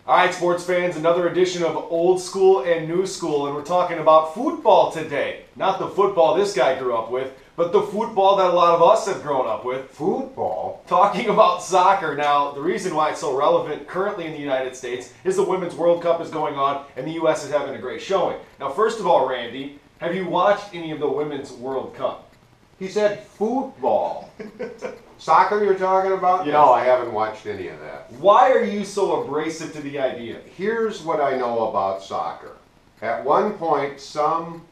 All right, sports fans, another edition of Old School and New School, and we're talking about football today. Not the football this guy grew up with, but the football that a lot of us have grown up with. Football? Talking about soccer. Now, the reason why it's so relevant currently in the United States is the Women's World Cup is going on, and the U.S. is having a great showing. Now, first of all, Randy, have you watched any of the Women's World Cup? He said football. Soccer you're talking about? Yes. No, I haven't watched any of that. Why are you so abrasive to the idea? Here's what I know about soccer. At one point, some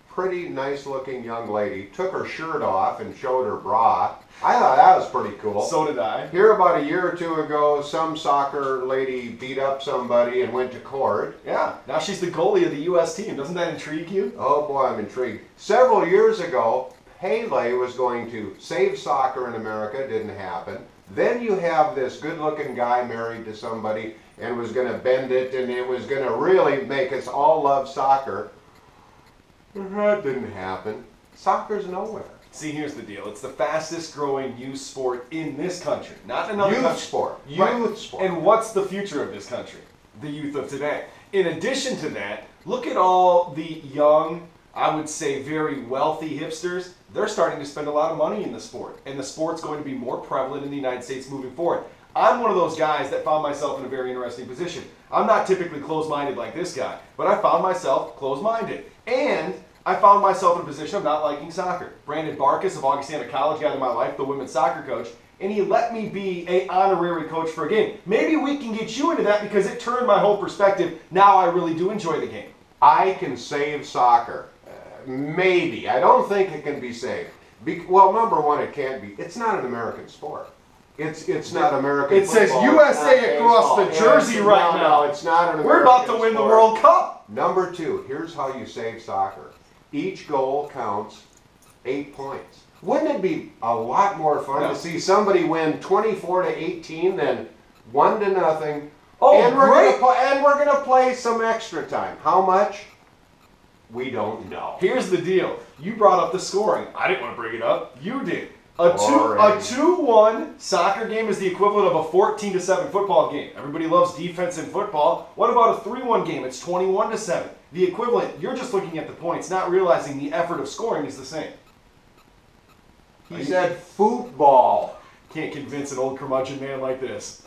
pretty nice looking young lady took her shirt off and showed her bra. I thought that was pretty cool. So did I. Here about a year or two ago, some soccer lady beat up somebody and went to court. Yeah, now she's the goalie of the U.S. team. Doesn't that intrigue you? Oh boy, I'm intrigued. Several years ago, Pele was going to save soccer in America. It didn't happen. Then you have this good-looking guy married to somebody and was going to bend it, and it was going to really make us all love soccer. That didn't happen. Soccer's nowhere. See, here's the deal. It's the fastest growing youth sport in this country, not in another Youth country. sport. Right. Youth sport. And what's the future of this country? The youth of today. In addition to that, look at all the young, I would say very wealthy hipsters. They're starting to spend a lot of money in the sport, and the sport's going to be more prevalent in the United States moving forward. I'm one of those guys that found myself in a very interesting position. I'm not typically closed-minded like this guy, but I found myself closed-minded. And I found myself in a position of not liking soccer. Brandon Barkus of Augustana College got in my life, the women's soccer coach, and he let me be an honorary coach for a game. Maybe we can get you into that because it turned my whole perspective. Now I really do enjoy the game. I can save soccer. Maybe. I don't think it can be saved. Well, number one, it can't be. It's not an American sport. It's not American It says football. USA It's not across the baseball. jersey Yes, right no, now. No, it's not an American We're about to win the sport. World Cup. Number two, here's how you save soccer. Each goal counts 8 points. Wouldn't it be a lot more fun to see somebody win 24-18 than 1-0? Oh, and great! We're gonna play some extra time. How much? We don't know. Here's the deal. You brought up the scoring. I didn't want to bring it up. You did. A Boring. 2-1 soccer game is the equivalent of a 14-7 football game. Everybody loves defense in football. What about a 3-1 game? It's 21-7. The equivalent, you're just looking at the points, not realizing the effort of scoring is the same. He said football. Can't convince an old curmudgeon man like this.